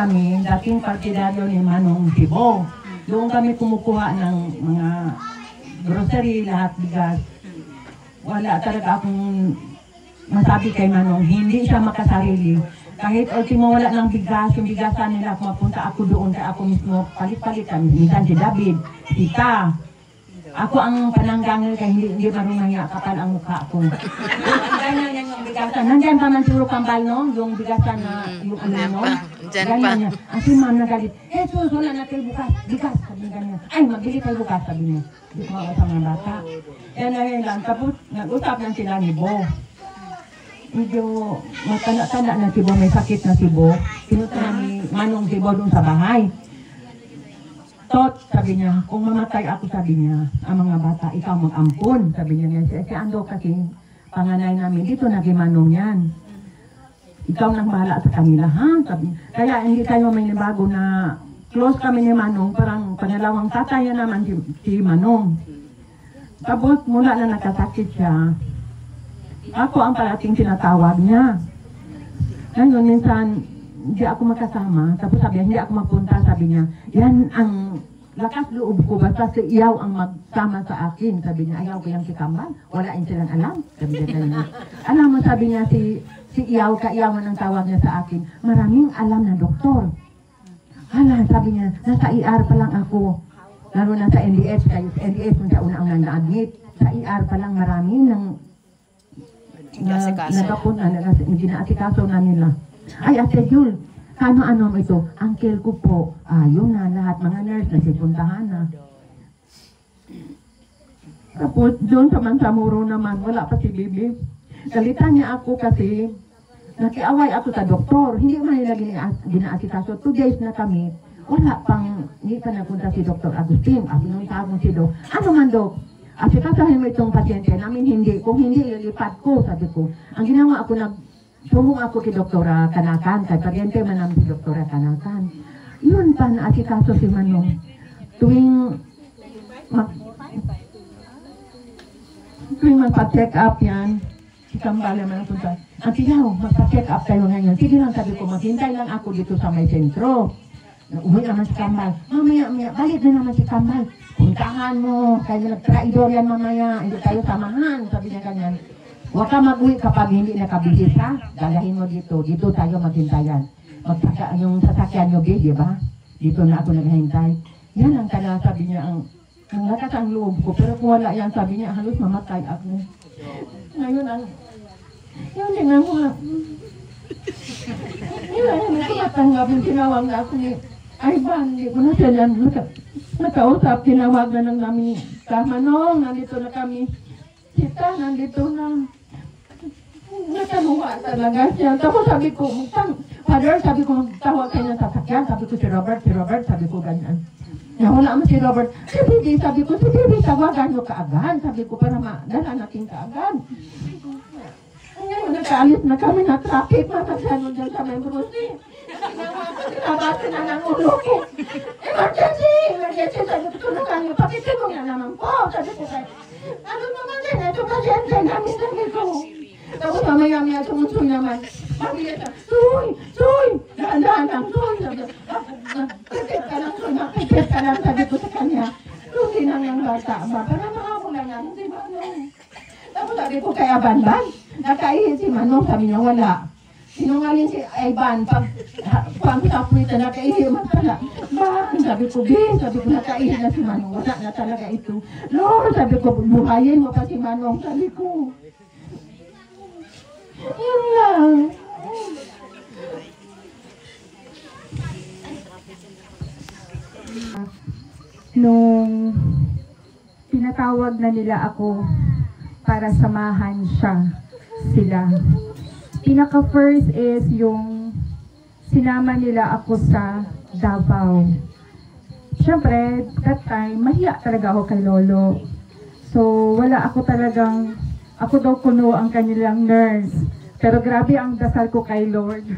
kami, dating partidaryo ni Manong Tibo. Doon kami kumukuha ng mga grocery, lahat bigas. Wala talaga akong masabi kay Manong, hindi siya makasarili. Kahit ultimo wala ng bigas, yung bigasan nila, mapunta ako doon, kaya ako mismo palit-palit kami. Minsan si David, Tita. Ako ang pananggangil kaya hindi marunong niya kapal ang mukha ko. Ganyan yung bigasan. Nandyan pa man siguro kambal, no? Yung bigasan na yung ano, no? Ganyan niya. Ang si Ma'am nagalit, Jesus, wala na kayo bukas. Bigas, sabi ganyan. Ay, magbili kayo bukas, sabi niya. Hindi ko mga sa mga bata. Yan na yun lang. Tapos, nag-usap lang sila ni Bo. Medyo matanda-tanda na si Bo, may sakit na si Bo. Pinuto na ni Manong si Bo doon sa bahay. Tot, sabi niya, kung mamatay ako, sabi niya, ang mga bata, ikaw mag-ampun, sabi niya. Si Ando kasi, panganay namin, dito nag-Manong yan. Ikaw nang bahala sa kanila, ha? Sabi, kaya hindi tayo may nabago na close kami ni Manong, parang pangalawang tataya naman si Manong. Tapos, mula na nakasakit siya, ako ang parating tinatawag niya. Ngayon, minsan, hindi ako makasama. Tapos sabi niya, hindi ako mapunta. Sabi niya, yan ang lakas loob ko. Basta si Iyaw ang magsama sa akin. Sabi niya, ayaw ko yung si Kambal. Wala yung silang alam. Sabi niya ganyan. Alam mo, sabi niya, si Iyaw, ka-Iyawan ang tawag niya sa akin. Maraming alam na doktor. Hala, sabi niya, nasa ER pa lang ako. Lalo na sa NDS. Kaya sa NDS, kung siya una ang nang-admit. Sa ER pa lang marami ng nagkapunta, ginaasikaso na nila. Ay, Ate Jul, ano ito? Uncle ko po, yun na, lahat mga nurse na sipuntahan na. Tapos, doon sa Mansamuro naman, wala pa si Bibi. Galitan niya ako kasi, nakiaway ako sa doktor. Hindi man nila ginaasikaso. 2 days na kami, wala pang, hindi pa napunta si Dr. Agustin. Nung tawag si Dok, ano man Dok? Asikasahin mo itong pasyente namin, hindi. Kung hindi, lilipat ko, sabi ko. Ang ginawa ako, sumung ako kay Doktora Kanakan, kay paryente man namin si Doktora Kanakan. Yun pa na asikaso si Manong. Tuwing magpa-check up yan, si Kambala man napunta. Ang tiyaw, magpa-check up kayo ngayon. Sige lang, sabi ko, maghintay lang ako dito sa may sentro. Uwi naman si Kambal. Mamaya, balik na naman si Kambal. Puntahan mo, kaya nag-traidor yan mamaya, hindi tayo samahan, sabi niya ganyan. Huwag ka mag-uwi kapag hindi nakabihis ha, dalahin mo dito tayo maghintayan. Magtaka yung sasakyan nyo, di ba? Dito na ako naghihintay. Yan ang kaya sabi niya, ang lakas ang loob ko, pero kung wala yan, sabi niya, halos mamatay ako. Ngayon ang, yun din ang mga, yun ang matanggap yung tinawag na ako ni Ivan, hindi ko na sila nakausap, tinawag na lang namin Manong, nandito na kami. Sita, nandito na. Natanuwa talaga siya. Tapos sabi ko, Father, sabi ko, tawag kayo ng sasakyan. Sabi ko si Robert, sabi ko ganyan. Wala mo si Robert. Si Bibi, sabi ko, si Bibi, tawagan nyo kaagad. Sabi ko, para madala natin kaagad. Ngayon, nakaalis na kami na traffic. Matagsanon dyan sa may Bruce. Nabasin na ng ulo ko. Emergency! Sabi ko na kanyo, pakitulong na naman po. Sabi ko kayo, ano naman din, ito pasyente namin sabi ko. Tapos mamaya-maya tumusoy naman. Sabi niya, Soy! Daan-daan lang, Soy! Pagkit ka lang, sabi ko sa kanya. Susi nang yung bata ba? Para makakulang namin si Manong. Tapos sabi ko kay Abanban, nakaihin si Manong, sabi niya wala. Sinungaling si Ivan, pag-tapwit na nakaihin man pala. Ba? Sabi ko, sabi ko nakaihin na si Manong, wala na talaga ito. Lord, sabi ko, buhayin mo pa si Manong, sabi ko. Yun lang. Nung pinatawag na nila ako para samahan sila. Pinaka-first is yung sinama nila ako sa Davao. Siyempre, that time, mahiya talaga ako kay Lolo. So, wala ako talagang, ako daw kuno ang kanilang nurse. Pero grabe ang dasal ko kay Lord.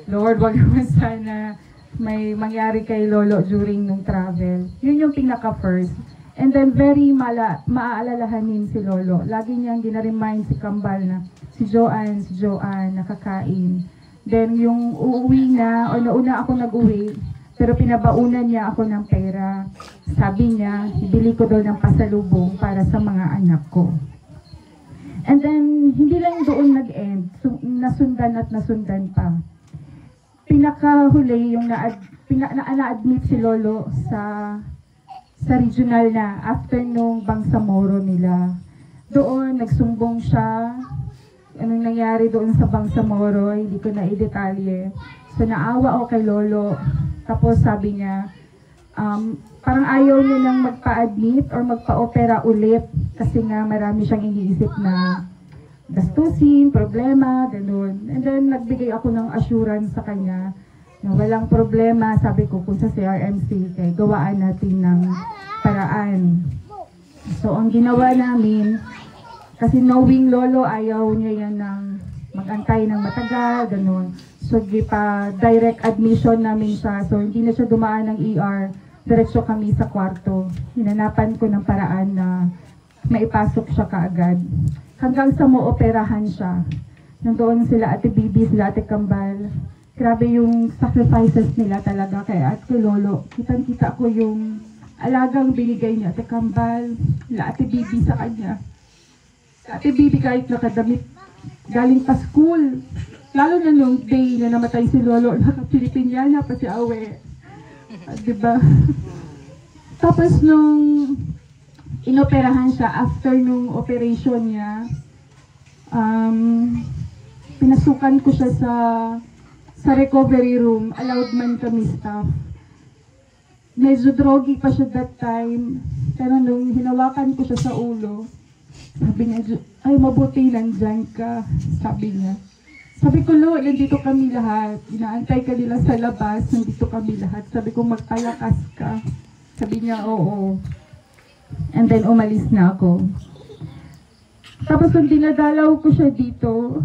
Lord, wag naman sana may mangyari kay Lolo during nung travel. Yun yung pinaka-first. And then very maaalalahanin si Lolo. Lagi niyang ginaremind si Kambal na si Joanne, nakakain. Then yung uuwi na, o nauna ako nag-uwi, pero pinabaunan niya ako ng pera. Sabi niya, ibili ko daw ng pasalubong para sa mga anak ko. And then, hindi lang doon nag-end. So, nasundan at nasundan pa. Pinakahuli yung na-admit si Lolo sa regional na after nung Bangsamoro nila. Doon, nagsumbong siya. Anong nangyari doon sa Bangsamoro, hindi ko na i-detalye. So, naawa ako kay Lolo. Tapos sabi niya, parang ayaw niya nang magpa-admit or magpa-opera ulit kasi nga marami siyang iniisip na gastusin, problema, ganun. And then nagbigay ako ng assurance sa kanya na walang problema, sabi ko kung sa CRMC, kaya gawaan natin ng paraan. So ang ginawa namin, kasi knowing Lolo, ayaw niya yan ng mag-antay ng matagal, ganun. So, direct admission namin siya. So, hindi na siya dumaan ng ER. Diretso kami sa kwarto. Hinanapan ko ng paraan na maipasok siya kaagad. Hanggang sa mo-operahan siya. Nandoon sila Ate Bibi, sila Ate Kambal. Grabe yung sacrifices nila talaga kay Ate Lolo. Kitang-kita ko yung alagang binigay niya Ate Kambal, sila Ate Bibi sa kanya. Ate Bibi kahit nakadamit galing pa school. Lalo na nung day na namatay si Lolo, naka-Pilipiniana pa si Awe. Diba? Tapos nung inoperahan siya, after nung operation niya, pinasukan ko siya sa recovery room. Allowed man kami staff. Medyo drogy pa siya that time. Pero nung hinawakan ko siya sa ulo, sabi niya, ay mabuti nandyan ka, sabi niya. Sabi ko, Lo, nandito kami lahat. Inaantay ka nila sa labas, nandito kami lahat. Sabi ko, magpalakas ka. Sabi niya, oo. And then, umalis na ako. Tapos, nung dinadalaw ko siya dito,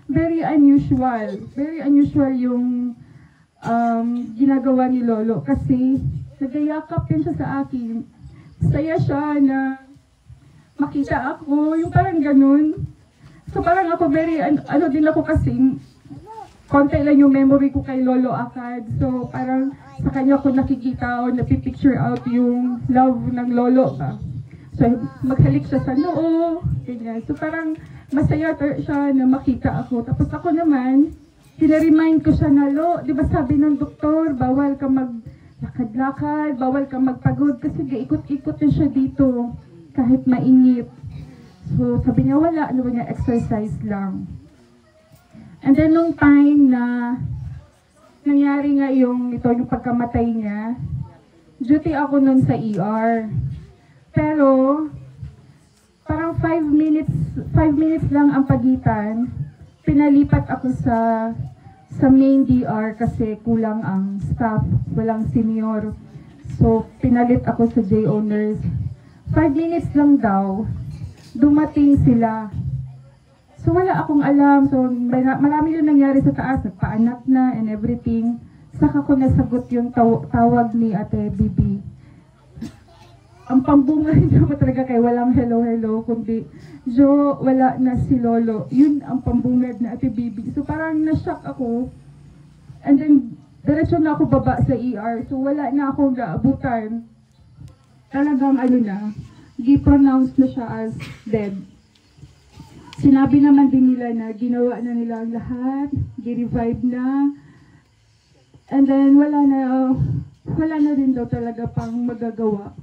very unusual. Very unusual yung ginagawa ni Lolo. Kasi, nagayakap din siya sa akin. Saya siya na makita ako, yung parang ganun. So parang ako very, ano din ako kasing, konti lang yung memory ko kay Lolo Akad. So parang sa kanya ko nakikita o napipicture out yung love ng Lolo ba. So maghalik siya sa noo, ganyan. So parang masaya siya na makita ako. Tapos ako naman, pinaremind ko siya na, Lo, di ba sabi ng doktor, bawal ka maglakad-lakad, bawal ka magpagod kasi ikot-ikot na siya dito kahit mainip. So, sabi niya, wala. Ano ba niya? Exercise lang. And then, nung time na nangyari nga yung pagkamatay niya, duty ako nun sa ER. Pero, parang 5 minutes lang ang pagitan. Pinalipat ako sa main DR kasi kulang ang staff. Walang senior. So, pinalit ako sa JO nurse. 5 minutes lang daw. Dumating sila. So wala akong alam. So marami yung nangyari sa taas. Nagpaanak na and everything. Saka ko nasagot yung tawag ni Ate Bibi. Ang pambunga hindi ako talaga kay walang hello, kundi Jo, wala na si Lolo. Yun ang pambungad na Ate Bibi. So parang na-shock ako. And then, diretso na ako baba sa ER. So wala na akong naabutan. Talagang gi-pronounce na siya as dead. Sinabi naman din nila na ginawa na nila ang lahat, gi-revive na. And then wala na din daw talaga pang magagawa.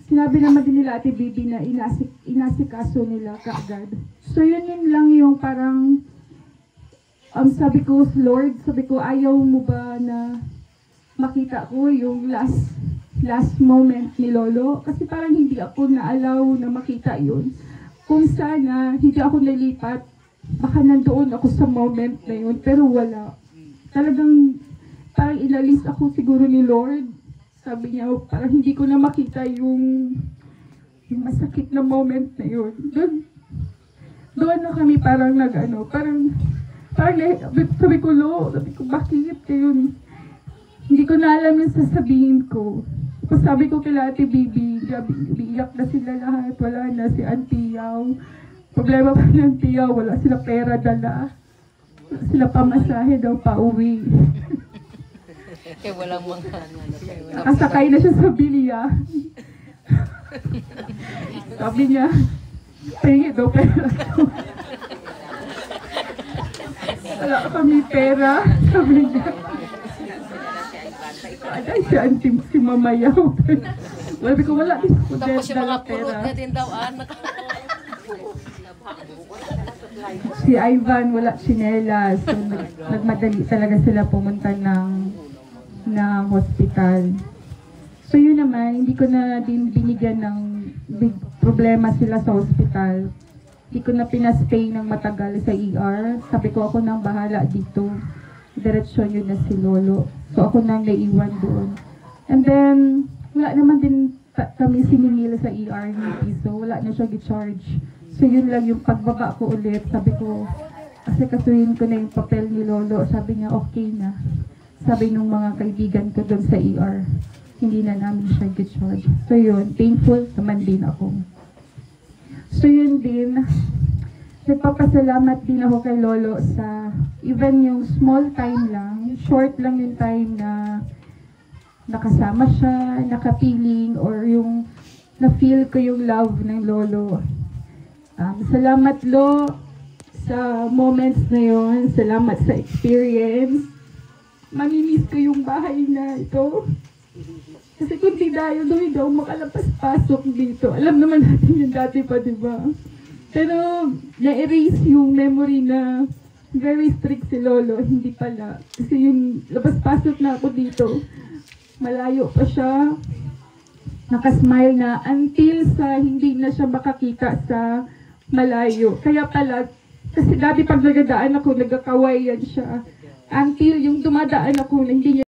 Sinabi naman din nila Ate Bibi na inasikaso nila kaagad. So yun lang yung parang sabi ko, Lord, sabi ko, ayaw mo ba na makita ko yung last moment ni Lolo, kasi parang hindi ako na-allow na makita yun. Kung sana hindi ako nalipat, baka nandoon ako sa moment na yun, pero wala. Talagang parang inalis ako siguro ni Lord. Sabi niya, parang hindi ko na makita yung masakit na moment na yun. Doon na kami parang parang sabi ko, Lo, sabi ko, bakit yun? Hindi ko na alam yung sasabihin ko. Tapos sabi ko kila Ate Bibi, iyak na sila lahat, wala na si Auntie Yao. Problema pa ng Auntie Yao, wala sila pera dala. Sila pamasahe daw pa uwi. Kaya walang mga Nakasakay na siya sa bilya. Sabi niya, pahingi daw pera. Wala kami pera. Sabi niya. Aday si auntie si Mamayaw. Sabi ko, wala din ako tapos yung mga dala purot pera. na din daw, anak. Si Ivan wala tsinelas. So, nagmadali talaga sila pumunta ng hospital. So yun naman, hindi ko na din binigyan ng big problema sila sa hospital. Hindi ko na pinastay ng matagal sa ER. Sabi ko ako nang bahala dito. Diretsyon yun na si Lolo. So ako nang naiwan doon. And then, wala naman din kami siningil sa ER ni piso. Wala na siya gi-charge. So yun lang yung pagbaba ko ulit. Sabi ko, kasi kasuhin ko na yung papel ni Lolo. Sabi niya, okay na. Sabi nung mga kaibigan ko doon sa ER, hindi na namin siya gi-charge. So yun, thankful naman din ako. So yun din, nagpapasalamat din ako kay Lolo sa even yung small time lang, short lang yung time na nakasama siya, nakapiling, or yung na-feel ko yung love ng Lolo. Salamat Lo sa moments na yun, salamat sa experience. Mamimiss ko yung bahay na ito. Kasi kung di dahil doon, hindi ako makalapas-pasok dito. Alam naman natin yung dati pa, di ba? Pero na-erase yung memory na very strict si Lolo. Hindi pala. Kasi yung labas-pasok na ako dito, malayo pa siya. Nakasmile na until sa hindi na siya makakita sa malayo. Kaya pala, kasi dati pag nagadaan ako, nagkakawayan siya. Until yung dumadaan ako, hindi niya